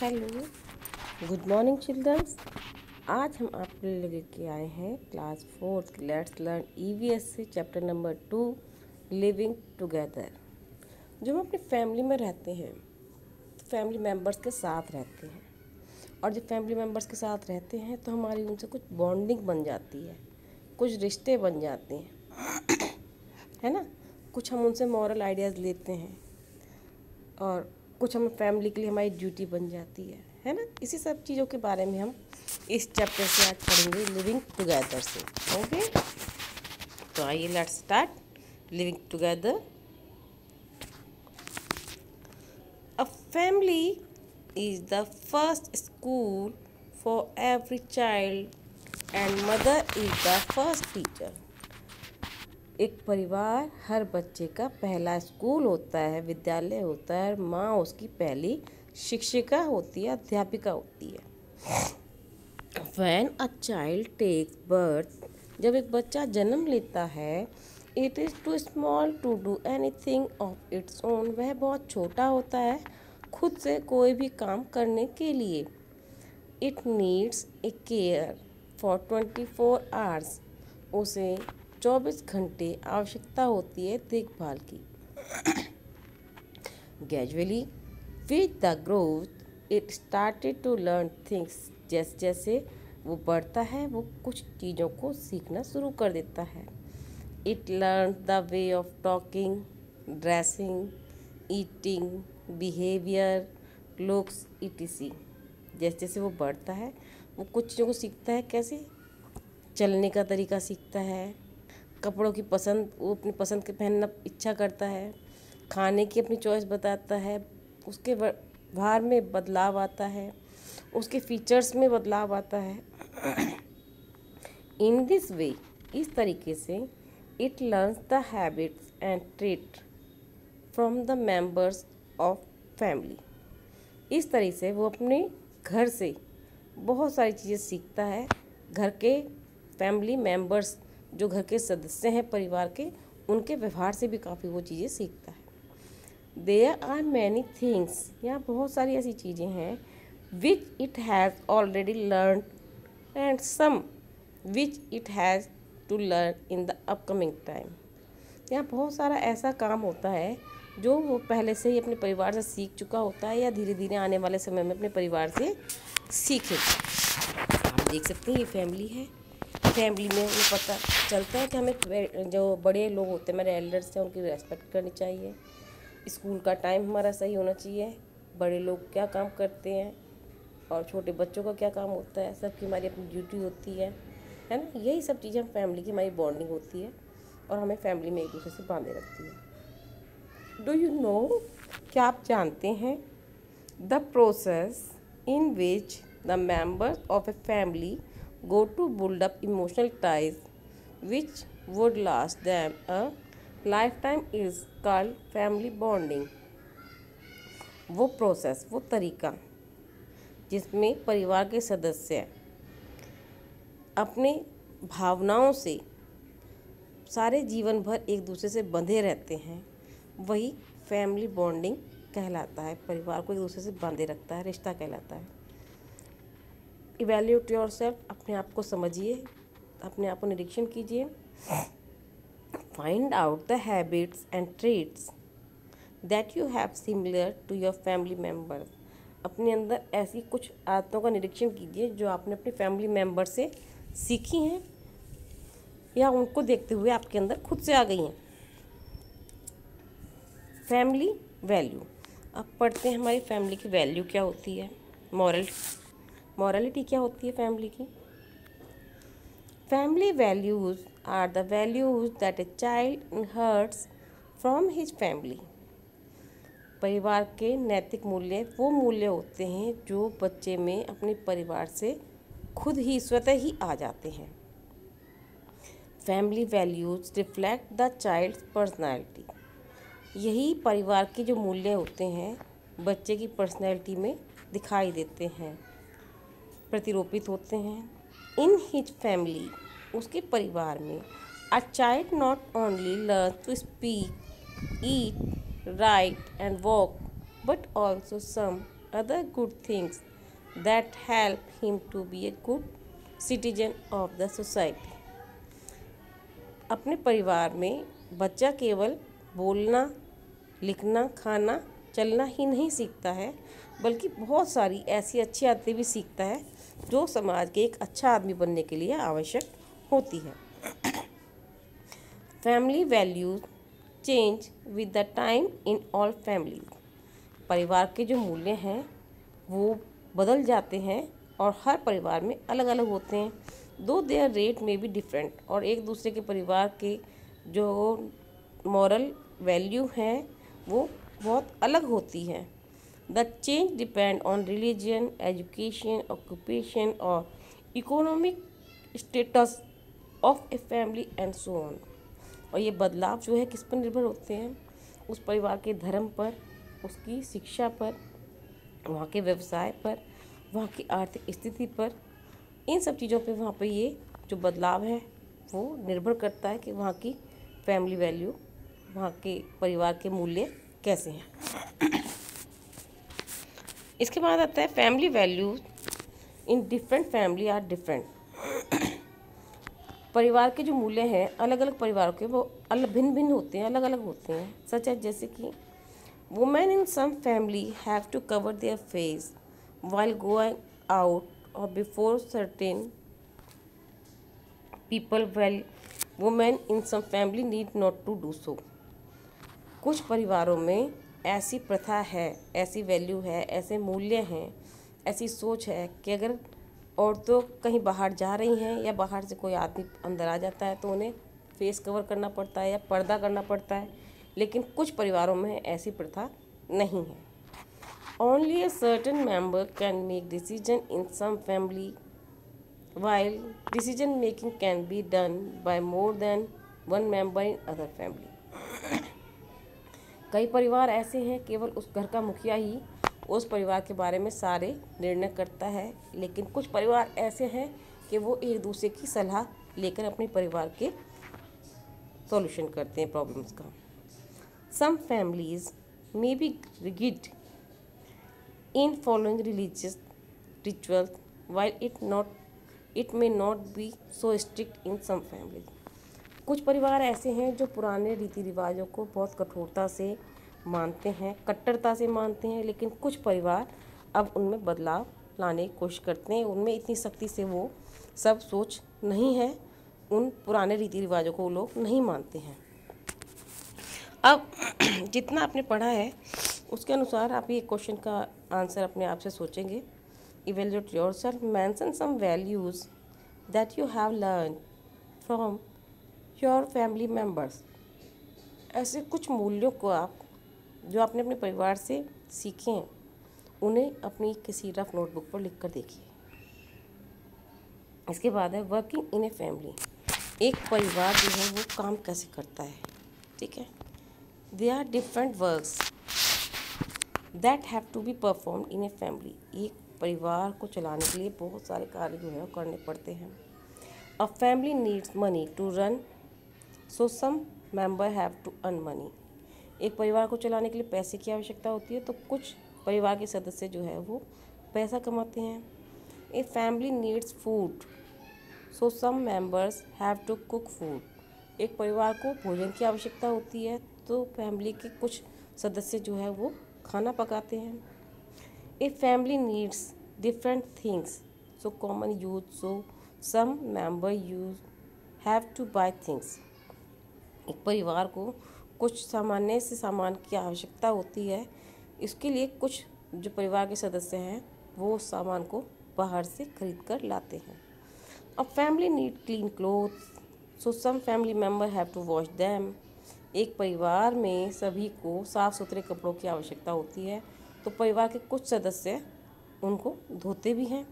Hello, good morning children's. आज हम आपके लिए लेके आए हैं क्लास 4 लेट्स लर्न ईवीएस से चैप्टर नंबर 2 लिविंग टुगेदर। जब हम अपनी फैमिली में रहते हैं तो फैमिली मेम्बर्स के साथ रहते हैं, और जब फैमिली मेम्बर्स के साथ रहते हैं तो हमारी उनसे कुछ बॉन्डिंग बन जाती है, कुछ रिश्ते बन जाते हैं, है ना। कुछ हम उनसे मॉरल आइडियाज़ लेते हैं और कुछ हम फैमिली के लिए हमारी ड्यूटी बन जाती है ना। इसी सब चीज़ों के बारे में हम इस चैप्टर से आज पढ़ेंगे, लिविंग टुगेदर से। ओके, तो आइए let's start living together. A family is the first school for every child and mother is the first teacher. एक परिवार हर बच्चे का पहला स्कूल होता है, विद्यालय होता है, माँ उसकी पहली शिक्षिका होती है, अध्यापिका होती है। When a child takes birth, जब एक बच्चा जन्म लेता है, it is too small to do anything of its own, वह बहुत छोटा होता है खुद से कोई भी काम करने के लिए। It needs a care for 24 hours, उसे 24 घंटे आवश्यकता होती है देखभाल की। Gradually, with the growth, it started to learn things. जैसे जैसे वो बढ़ता है वो कुछ चीज़ों को सीखना शुरू कर देता है। It learned the way of talking, dressing, eating, behavior, looks, etc. जैसे जैसे वो बढ़ता है वो कुछ चीज़ों को सीखता है, कैसे चलने का तरीका सीखता है, कपड़ों की पसंद, वो अपनी पसंद के पहनना इच्छा करता है, खाने की अपनी चॉइस बताता है, उसके व्यवहार में बदलाव आता है, उसके फीचर्स में बदलाव आता है। इन दिस वे, इस तरीके से it learns the habits and trait from the members of family. इस तरह से वो अपने घर से बहुत सारी चीज़ें सीखता है, घर के फैमिली मेंबर्स जो घर के सदस्य हैं परिवार के, उनके व्यवहार से भी काफ़ी वो चीज़ें सीखता है। देयर आर मैनी थिंग्स, यहाँ बहुत सारी ऐसी चीज़ें हैं which it has already learn and some which it has to learn in the upcoming time. यहाँ बहुत सारा ऐसा काम होता है जो वो पहले से ही अपने परिवार से सीख चुका होता है या धीरे धीरे आने वाले समय में अपने परिवार से सीखेगा। आप देख सकते हैं ये फैमिली है, फैमिली में हमें पता चलता है कि हमें जो बड़े लोग होते हैं, हमारे एल्डर्स हैं, उनकी रेस्पेक्ट करनी चाहिए। स्कूल का टाइम हमारा सही होना चाहिए, बड़े लोग क्या काम करते हैं और छोटे बच्चों का क्या काम होता है, सबकी हमारी अपनी ड्यूटी होती है ना। यही सब चीज़ें हम फैमिली की हमारी बॉन्डिंग होती है और हमें फैमिली में एक दूसरे से बांधे रखती है। डू यू नो, क्या आप जानते हैं, the process in which the members of a family go to build up emotional ties which would last them a lifetime is called family bonding। वो प्रोसेस, वो तरीका जिसमें परिवार के सदस्य अपने भावनाओं से सारे जीवन भर एक दूसरे से बंधे रहते हैं, वही फैमिली बॉन्डिंग कहलाता है। परिवार को एक दूसरे से बांधे रखता है, रिश्ता कहलाता है। इवैल्यूएट योरसेल्फ, अपने आप को समझिए, अपने आप को निरीक्षण कीजिए। Find out the habits and traits that you have similar to your family members. अपने अंदर ऐसी कुछ आदतों का निरीक्षण कीजिए जो आपने अपने फैमिली मेम्बर से सीखी हैं या उनको देखते हुए आपके अंदर खुद से आ गई हैं। फैमिली वैल्यू, अब पढ़ते हैं हमारी फैमिली की वैल्यू क्या होती है। मॉरलिटी क्या होती है फैमिली की। Family values are the values that a child inherits from his family. परिवार के नैतिक मूल्य वो मूल्य होते हैं जो बच्चे में अपने परिवार से खुद ही स्वतः ही आ जाते हैं। Family values reflect the child's personality. यही परिवार के जो मूल्य होते हैं बच्चे की पर्सनैलिटी में दिखाई देते हैं, प्रतिरूपित होते हैं। इन हिज फैमिली, उसके परिवार में, a child not only learn to speak, eat, write and walk but also some other good things that help him to be a good citizen of the society. अपने परिवार में बच्चा केवल बोलना, लिखना, खाना, चलना ही नहीं सीखता है, बल्कि बहुत सारी ऐसी अच्छी आदतें भी सीखता है जो समाज के एक अच्छा आदमी बनने के लिए आवश्यक होती है। Family values change with the time in all families. परिवार के जो मूल्य हैं वो बदल जाते हैं और हर परिवार में अलग अलग होते हैं। दो देयर रेट में भी डिफरेंट, और एक दूसरे के परिवार के जो मॉरल वैल्यू हैं वो बहुत अलग होती है। The change depend on religion, education, occupation और economic status of a family and so on. और ये बदलाव जो है किस पर निर्भर होते हैं? उस परिवार के धर्म पर, उसकी शिक्षा पर, वहाँ के व्यवसाय पर, वहाँ की आर्थिक स्थिति पर। इन सब चीज़ों पे वहाँ पे ये जो बदलाव है वो निर्भर करता है कि वहाँ की फैमिली वैल्यू, वहाँ के परिवार के मूल्य कैसे हैं। इसके बाद आता है family value in different family are different. परिवार के जो मूल्य हैं अलग अलग परिवारों के वो भिन्न भिन्न होते हैं, अलग अलग होते हैं। सच है जैसे कि women in some family have to cover their face while going out or before certain people, while women in some family need not to do so। कुछ परिवारों में ऐसी प्रथा है, ऐसी वैल्यू है, ऐसे मूल्य हैं, ऐसी सोच है कि अगर औरतों कहीं बाहर जा रही हैं या बाहर से कोई आदमी अंदर आ जाता है तो उन्हें फेस कवर करना पड़ता है या पर्दा करना पड़ता है। लेकिन कुछ परिवारों में ऐसी प्रथा नहीं है। Only a certain member can make decision in some family, while decision making can be done by more than one member in other family। कई परिवार ऐसे हैं केवल उस घर का मुखिया ही उस परिवार के बारे में सारे निर्णय करता है, लेकिन कुछ परिवार ऐसे हैं कि वो एक दूसरे की सलाह लेकर अपने परिवार के सॉल्यूशन करते हैं प्रॉब्लम्स का। Some families may be rigid in following religious rituals, while it may not be so strict in some families। कुछ परिवार ऐसे हैं जो पुराने रीति रिवाजों को बहुत कठोरता से मानते हैं, कट्टरता से मानते हैं, लेकिन कुछ परिवार अब उनमें बदलाव लाने की कोशिश करते हैं। उनमें इतनी सख्ती से वो सब सोच नहीं है, उन पुराने रीति रिवाजों को वो लोग नहीं मानते हैं। अब जितना आपने पढ़ा है उसके अनुसार आप ये क्वेश्चन का आंसर अपने आप से सोचेंगे। Evaluate yourself, mention some values that you have learn from your family members. ऐसे कुछ मूल्यों को आप जो आपने अपने परिवार से सीखे हैं उन्हें अपनी किसी रफ नोटबुक पर लिख कर देखिए। इसके बाद है वर्किंग इन ए फैमिली। एक परिवार जो है वो काम कैसे करता है, ठीक है। They are different works that have to be performed in a family. एक परिवार को चलाने के लिए बहुत सारे कार्य जो है करने पड़ते हैं। A family needs money to run, so some member have to earn money. एक परिवार को चलाने के लिए पैसे की आवश्यकता होती है, तो कुछ परिवार के सदस्य जो है वो पैसा कमाते हैं। A family needs food, so some members have to cook food. एक परिवार को भोजन की आवश्यकता होती है, तो फैमिली के कुछ सदस्य जो है वो खाना पकाते हैं। A family needs different things, so common use, so some member use have to buy things. एक परिवार को कुछ सामान्य से सामान की आवश्यकता होती है, इसके लिए कुछ जो परिवार के सदस्य हैं वो उस सामान को बाहर से खरीद कर लाते हैं। A family need clean clothes, so some family member have to wash them. एक परिवार में सभी को साफ़ सुथरे कपड़ों की आवश्यकता होती है, तो परिवार के कुछ सदस्य उनको धोते भी हैं।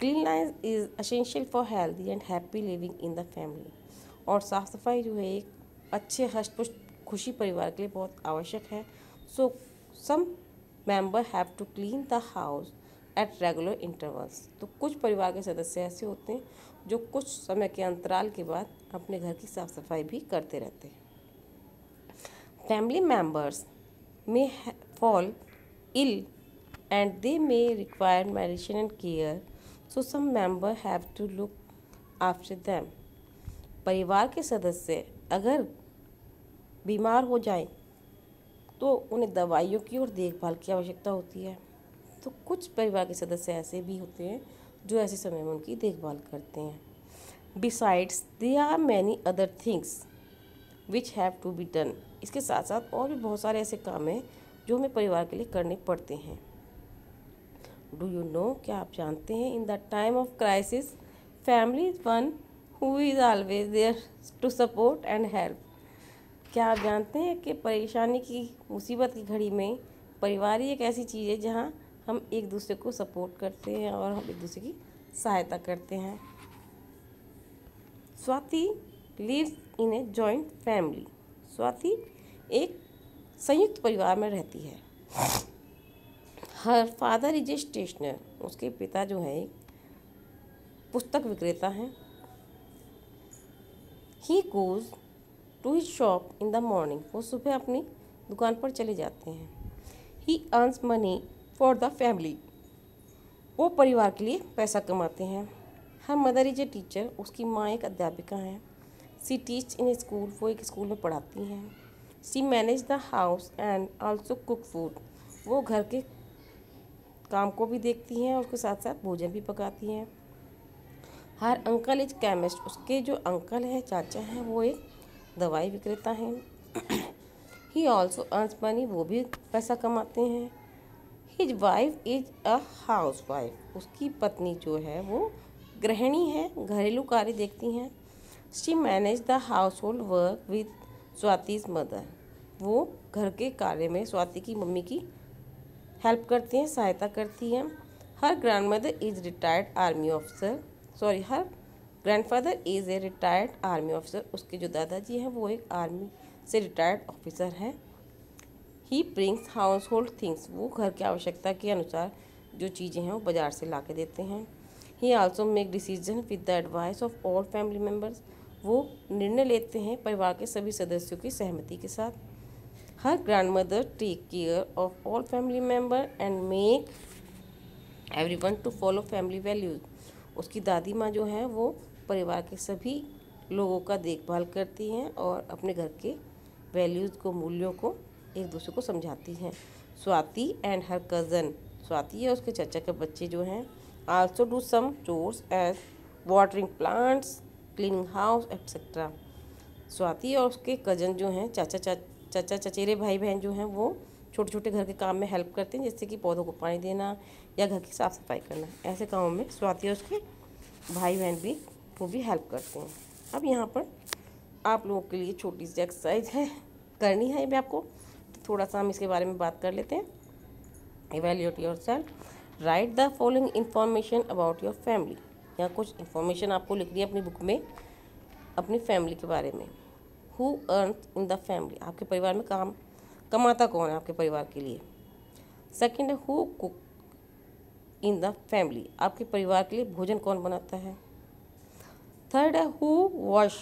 Cleanliness is essential for healthy and happy living in the family. और साफ़ सफाई जो है एक अच्छे हष्ट-पुष्ट खुशी परिवार के लिए बहुत आवश्यक है। So some member have to clean the house at regular intervals. तो कुछ परिवार के सदस्य ऐसे होते हैं जो कुछ समय के अंतराल के बाद अपने घर की साफ़ सफाई भी करते रहते हैं। Family members may fall ill and they may require medicine and care, so some member have to look after them. परिवार के सदस्य अगर बीमार हो जाएं तो उन्हें दवाइयों की और देखभाल की आवश्यकता होती है। तो कुछ परिवार के सदस्य ऐसे भी होते हैं जो ऐसे समय में उनकी देखभाल करते हैं। Besides there are many other things which have to be done. इसके साथ साथ और भी बहुत सारे ऐसे काम हैं जो हमें परिवार के लिए करने पड़ते हैं। डू यू नो, क्या आप जानते हैं, in the time of crisis family is one who is always there to support and help. क्या आप जानते हैं कि परेशानी की मुसीबत की घड़ी में परिवार ही एक ऐसी चीज़ है जहां हम एक दूसरे को सपोर्ट करते हैं और हम एक दूसरे की सहायता करते हैं। Swati lives in a joint family. Swati एक संयुक्त परिवार में रहती है। Her father is a stationer. उसके पिता जो है एक पुस्तक विक्रेता हैं। He goes to his shop in the morning. वो सुबह अपनी दुकान पर चले जाते हैं। He earns money for the family. वो परिवार के लिए पैसा कमाते हैं। Her mother is a teacher. उसकी माँ एक अध्यापिका हैं। सी टीच इन ए स्कूल। वो एक स्कूल में पढ़ाती हैं। She manage the house and also cook food. वो घर के काम को भी देखती हैं और उसके साथ साथ भोजन भी पकाती हैं। हर अंकल इज केमिस्ट। उसके जो अंकल हैं, चाचा हैं, वो एक दवाई विक्रेता हैं। He also earns money. वो भी पैसा कमाते हैं। His wife is a house wife. उसकी पत्नी जो है वो गृहिणी है, घरेलू कार्य देखती हैं। She manage the household work with Swati's mother. वो घर के कार्य में स्वाति की मम्मी की हेल्प करती हैं, सहायता करती हैं। Her grand mother is retired army officer. Her grandfather is a retired army officer. उसके जो दादाजी हैं वो एक आर्मी से रिटायर्ड ऑफिसर हैं। He brings house hold things. वो घर की आवश्यकता के अनुसार जो चीज़ें हैं वो बाज़ार से ला के देते हैं। ही also make decision with the advice of all family members. वो निर्णय लेते हैं परिवार के सभी सदस्यों की सहमति के साथ। Her grand mother take care of all family member and make everyone to follow family values. उसकी दादी माँ जो है वो परिवार के सभी लोगों का देखभाल करती हैं और अपने घर के वैल्यूज़ को, मूल्यों को एक दूसरे को समझाती हैं। Swati and her cousin. Swati और उसके चाचा के बच्चे जो हैं also do some chores as watering plants, cleaning house etcetera. Swati और उसके कज़न जो हैं, चाचा चचेरे भाई बहन जो हैं, वो छोटे छोटे घर के काम में हेल्प करते हैं, जैसे कि पौधों को पानी देना या घर की साफ़ सफाई करना। ऐसे कामों में स्वाति और उसके भाई बहन भी वो भी हेल्प करते हैं। अब यहाँ पर आप लोगों के लिए छोटी सी एक्सरसाइज है, करनी है भी आपको, तो थोड़ा सा हम इसके बारे में बात कर लेते हैं। Evaluate yourself. Right the following information about your family. यहाँ कुछ इन्फॉर्मेशन आपको लिखनी है अपनी बुक में अपनी फैमिली के बारे में। Who earns in the family. आपके परिवार में काम कमाता कौन है आपके परिवार के लिए। सेकेंड है who cook in the family. आपके परिवार के लिए भोजन कौन बनाता है। थर्ड है who wash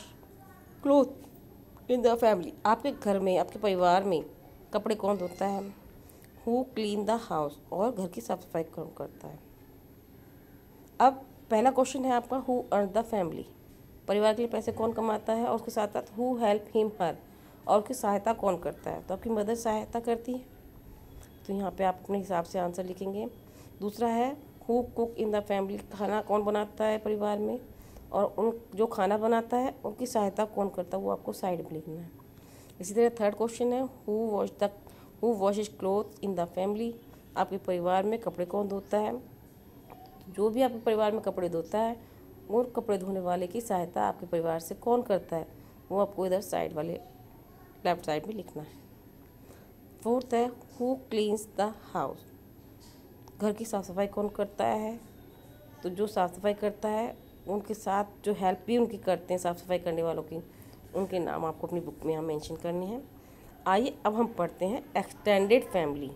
cloth in the family. आपके घर में, आपके परिवार में कपड़े कौन धोता है। Who clean the house. और घर की साफ सफाई कौन करता है। अब पहला क्वेश्चन है आपका हु अर्न द फैमिली। परिवार के लिए पैसे कौन कमाता है और उसके साथ साथ हु हेल्प हिम हर। और उसकी सहायता कौन करता है। तो आपकी मदर सहायता करती है, तो यहाँ पे आप अपने हिसाब से आंसर लिखेंगे। दूसरा है who cook in the family. खाना कौन बनाता है परिवार में और उन जो खाना बनाता है उनकी सहायता कौन करता है, वो आपको साइड में लिखना है। इसी तरह थर्ड क्वेश्चन है who washes cloth in the family. आपके परिवार में कपड़े कौन धोता है। जो भी आपके परिवार में कपड़े धोता है वो कपड़े धोने वाले की सहायता आपके परिवार से कौन करता है, वो आपको इधर साइड वाले लेफ्ट साइड में लिखना है। फोर्थ है हु क्लीन्स द हाउस। घर की साफ़ सफाई कौन करता है। तो जो साफ़ सफाई करता है उनके साथ जो हेल्प भी उनकी करते हैं साफ़ सफाई करने वालों की, उनके नाम आपको अपनी बुक में यहाँ मेंशन करने हैं। आइए अब हम पढ़ते हैं एक्सटेंडेड फैमिली।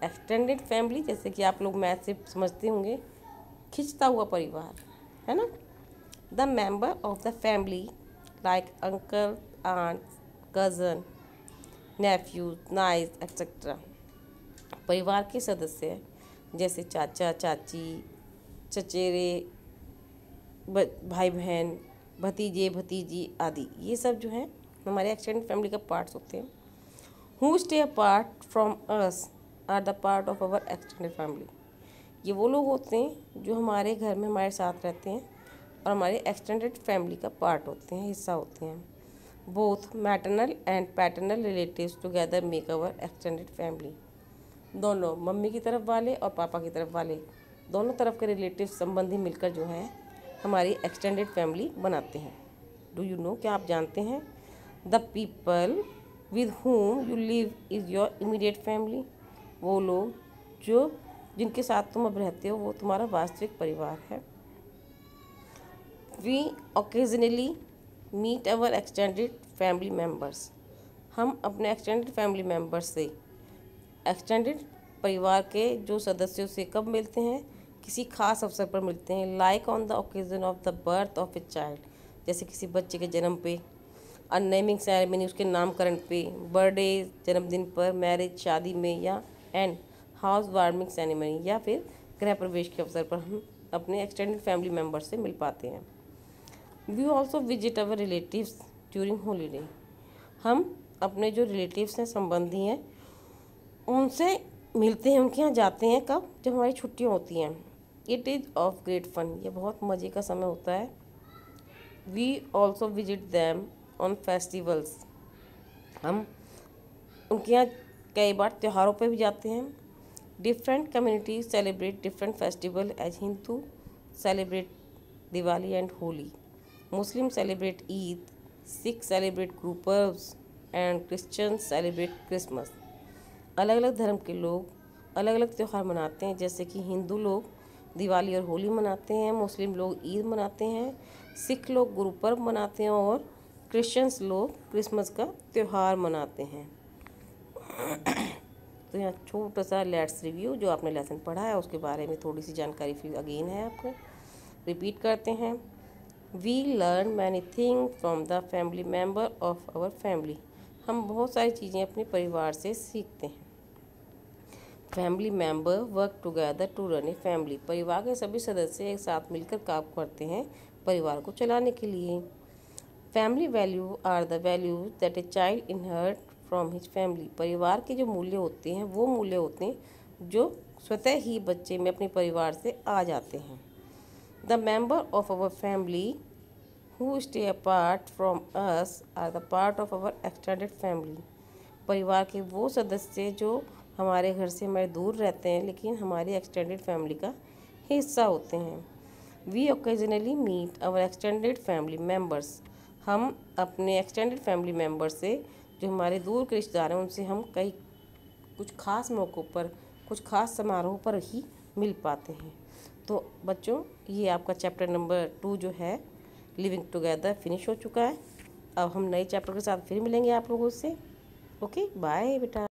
एक्सटेंडेड फैमिली जैसे कि आप लोग मैथ से समझते होंगे, खिंचता हुआ परिवार है ना। The member of the family like uncle, aunt, cousin, nephews, nice etcetera. परिवार के सदस्य जैसे चाचा चाची, चचेरे, भाई बहन, भतीजे भतीजी आदि, ये सब जो हैं हमारे एक्सटेंडेड फैमिली का पार्ट्स होते हैं। Who stay apart from us are the part of our extended family. ये वो लोग होते हैं जो हमारे घर में हमारे साथ रहते हैं और हमारे एक्सटेंडेड फैमिली का पार्ट होते हैं, हिस्सा होते हैं। Both maternal and paternal relatives together make our extended family. दोनों, मम्मी की तरफ वाले और पापा की तरफ वाले, दोनों तरफ के रिलेटिव संबंधी मिलकर जो हैं हमारी एक्सटेंडेड फैमिली बनाते हैं। डू यू नो, क्या आप जानते हैं? The people with whom you live is your immediate family. वो लोग जिनके साथ तुम अब रहते हो वो तुम्हारा वास्तविक परिवार है। We occasionally meet our extended family members. हम अपने एक्सटेंडेड फैमिली मेम्बर्स से, एक्सटेंडेड परिवार के जो सदस्यों से कब मिलते हैं? किसी खास अवसर पर मिलते हैं। Like on the occasion of the birth of a child, जैसे किसी बच्चे के जन्म पे, नेमिंग सेरेमनी, उसके नामकरण पे, बर्थडे, जन्मदिन पर, मैरिज, शादी में, या एंड हाउस वार्मिंग सेरेमनी, या फिर गृह प्रवेश के अवसर पर हम अपने एक्सटेंडेड फैमिली मेम्बर से मिल पाते हैं। We also visit our relatives during holiday. हम अपने जो रिलेटिव्स हैं, संबंधी हैं, उनसे मिलते हैं, उनके यहाँ जाते हैं। कब? जब हमारी छुट्टियाँ होती हैं। It is of great fun, ये बहुत मज़े का समय होता है। We also visit them on festivals. हम उनके यहाँ कई बार त्योहारों पर भी जाते हैं। Different communities celebrate different festival as Hindu celebrate Diwali and Holi, Muslim celebrate Eid, Sikh celebrate Guru Parv and Christian celebrate Christmas. अलग अलग धर्म के लोग अलग अलग त्यौहार मनाते हैं, जैसे कि हिंदू लोग दिवाली और होली मनाते हैं, मुस्लिम लोग ईद मनाते हैं, सिख लोग गुरु पर्व मनाते हैं और क्रिश्चियंस लोग क्रिसमस का त्यौहार मनाते हैं। तो यहाँ छोटा सा लेट्स रिव्यू, जो आपने लेसन पढ़ा है उसके बारे में थोड़ी सी जानकारी फिर अगेन है, आपको रिपीट करते हैं। We learn many thing from the family member of our family. हम बहुत सारी चीज़ें अपने परिवार से सीखते हैं। Family member work together to run a family. परिवार के सभी सदस्य एक साथ मिलकर काम करते हैं परिवार को चलाने के लिए। Family value are the values that a child inherit from his family. परिवार के जो मूल्य होते हैं वो मूल्य होते हैं जो स्वतः ही बच्चे में अपने परिवार से आ जाते हैं। The member of our family who stay apart from us are the part of our extended family. परिवार के वो सदस्य जो हमारे घर से हमारे दूर रहते हैं लेकिन हमारी एक्सटेंडेड फैमिली का हिस्सा होते हैं। We occasionally meet our extended family members. हम अपने एक्सटेंडेड फैमिली मेम्बर्स से जो हमारे दूर के रिश्तेदार हैं उनसे हम कुछ खास मौक़ों पर, कुछ खास समारोह पर ही मिल पाते हैं। तो बच्चों, ये आपका चैप्टर नंबर 2 जो है लिविंग टुगेदर फिनिश हो चुका है। अब हम नए चैप्टर के साथ फिर मिलेंगे आप लोगों से। ओके, बाय बेटा।